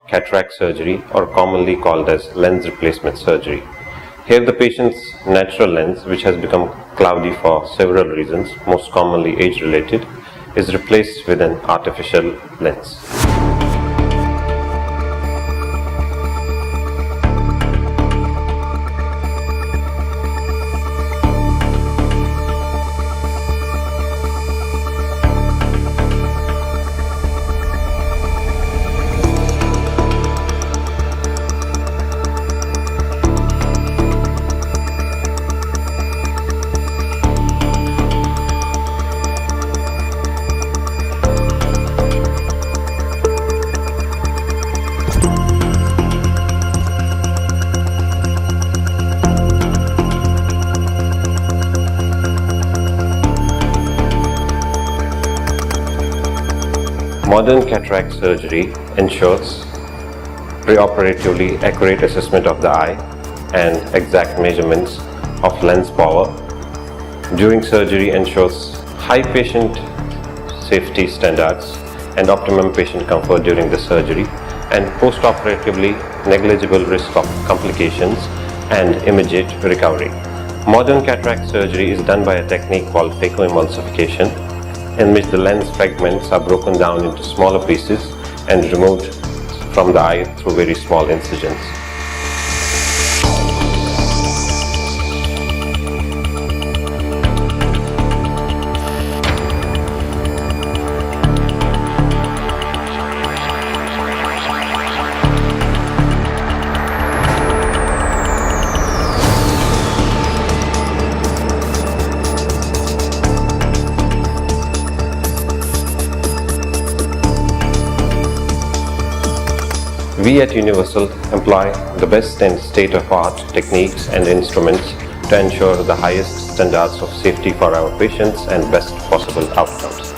cataract surgery, or commonly called as lens replacement surgery. Here the patient's natural lens, which has become cloudy for several reasons, most commonly age-related, is replaced with an artificial lens. Modern cataract surgery ensures preoperatively accurate assessment of the eye and exact measurements of lens power. During surgery ensures high patient safety standards and optimum patient comfort during the surgery, and post-operatively negligible risk of complications and immediate recovery. Modern cataract surgery is done by a technique called phacoemulsification, in which the lens fragments are broken down into smaller pieces and removed from the eye through very small incisions. We at Universal employ the best and state-of-art techniques and instruments to ensure the highest standards of safety for our patients and best possible outcomes.